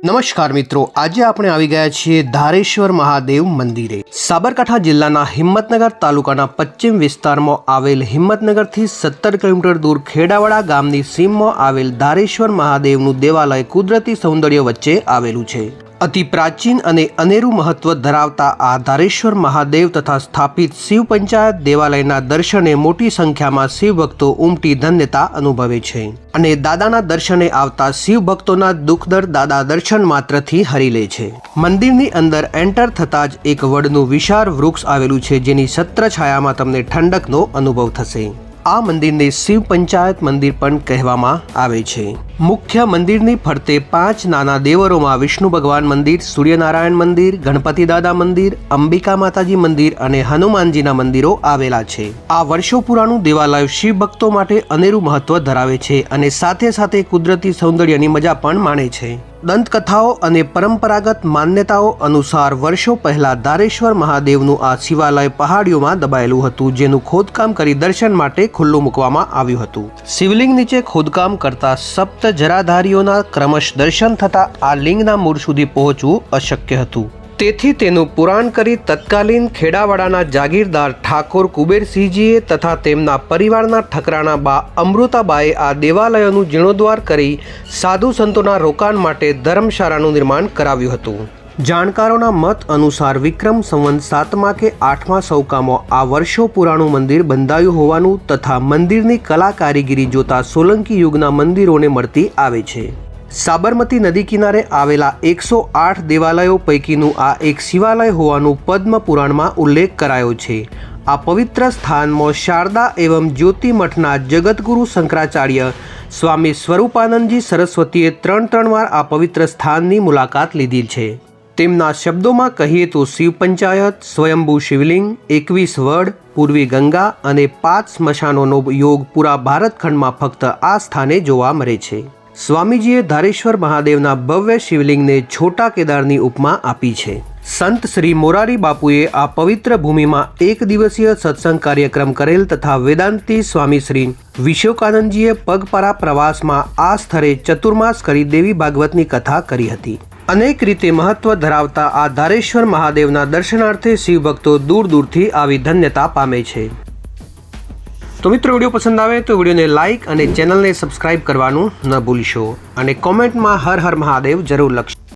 નમસ્કાર મિત્રો, આજે આપણે આવી ગયા છીએ ધારેશ્વર મહાદેવ મંદિરે। સાબરકાંઠા જિલ્લાના હિંમતનગર તાલુકાના પશ્ચિમ વિસ્તારમાં આવેલ હિંમતનગરથી 17 કિલોમીટર દૂર ખેડાવાડા ગામની સીમમાં આવેલ ધારેશ્વર મહાદેવનું દેવાલય કુદરતી સૌંદર્ય વચ્ચે આવેલું છે। અતિ પ્રાચીન અને અનેરું મહત્વ ધરાવતા આ ધારેશ્વર મહાદેવ તથા સ્થાપિત શિવ પંચાયત દેવાલયના દર્શને મોટી સંખ્યામાં શિવ ભક્તો ઉમટી ધન્યતા અનુભવે છે અને દાદાના દર્શને આવતા શિવ ભક્તોના દુઃખદર દાદા દર્શન માત્રથી હરી લે છે। મંદિરની અંદર એન્ટર થતાં જ એક વડનું વિશાળ વૃક્ષ આવેલું છે, જેની છત્ર છાયામાં તમને ઠંડકનો અનુભવ થશે। આ મંદિરને શિવ પંચાયત મંદિર પણ કહેવામાં આવે છે। મુખ્ય મંદિરની ફરતે 5 નાના દેવરોમાં વિષ્ણુ ભગવાન મંદિર, સૂર્યનારાયણ મંદિર, ગણપતિ દાદા મંદિર, અંબિકા માતાજી મંદિર અને હનુમાનજીના મંદિરો આવેલા છે। આ વર્ષો પુરાણું દેવાલય શિવ ભક્તો માટે અનેરું મહત્વ ધરાવે છે અને સાથે સાથે કુદરતી સૌંદર્યની મજા પણ માણે છે। દંતકથાઓ અને પરંપરાગત માન્યતાઓ અનુસાર વર્ષો પહેલા ધારેશ્વર મહાદેવનું આ શિવાલય પહાડીઓમાં દબાયેલું હતું, જેનું ખોદકામ કરી દર્શન માટે ખુલ્લું મૂકવામાં આવ્યું હતું। શિવલિંગ નીચે ખોદકામ કરતા સપ્ત જરાધારીઓના ક્રમશ દર્શન થતા આ લિંગના મૂળ સુધી પહોંચવું અશક્ય હતું। તેથી તેનું પુરાણ કરી તત્કાલીન ખેડાવાડાના જાગીરદાર ઠાકોર કુબેરસિંહજીએ તથા તેમના પરિવારના ઠકરાણા બા અમૃતાબાએ આ દેવાલયોનું જીર્ણોદ્ધાર કરી સાધુ સંતોના રોકાણ માટે ધર્મશાળાનું નિર્માણ કરાવ્યું હતું। જાણકારોના મત અનુસાર વિક્રમ સંવંત 7મા કે 8મા સૌકામાં આ વર્ષો પુરાણું મંદિર બંધાયું હોવાનું તથા મંદિરની કલા કારીગીરી જોતા સોલંકી યુગના મંદિરોને મળતી આવે છે। સાબરમતી નદી કિનારે આવેલા 108 દેવાલયો પૈકીનું આ એક શિવાલય હોવાનું પદ્મ પુરાણમાં ઉલ્લેખ કરાયો છે। આ પવિત્ર સ્થાનમાં શારદા એવં જ્યોતિ મઠના જગતગુરુ શંકરાચાર્ય સ્વામી સ્વરૂપાનંદજી સરસ્વતીએ 3 વાર આ પવિત્ર સ્થાનની મુલાકાત લીધી છે। તેમના શબ્દોમાં કહીએ તો શિવ પંચાયત, સ્વયંભૂ શિવલિંગ, 21 વડ, પૂર્વી ગંગા અને 5 સ્મશાનોનો યોગ પૂરા ભારતખંડમાં ફક્ત આ સ્થાને જોવા મળે છે। સ્વામીજીએ ધારેશ્વર મહાદેવના ભવ્ય શિવલિંગને છોટા કેદારની ઉપમા આપી છે। સંત શ્રી મોરારી બાપુએ આ પવિત્ર ભૂમિમાં 1 દિવસીય સત્સંગ કાર્યક્રમ કરેલ તથા વેદાંતી સ્વામી શ્રી વિશોકાનંદજીએ પગપાળા પ્રવાસમાં આ સ્થળે ચતુર્માસ કરી દેવી ભાગવતની કથા કરી હતી। અનેક રીતે મહત્વ ધરાવતા આ ધારેશ્વર મહાદેવના દર્શનાર્થે શિવ ભક્તો દૂર દૂરથી આવી ધન્યતા પામે છે। તો મિત્રો, વિડીયો પસંદ આવે તો વિડીયોને લાઇક અને ચેનલને સબસ્ક્રાઇબ કરવાનું ન ભૂલશો અને કોમેન્ટમાં હર હર મહાદેવ જરૂર લખશો।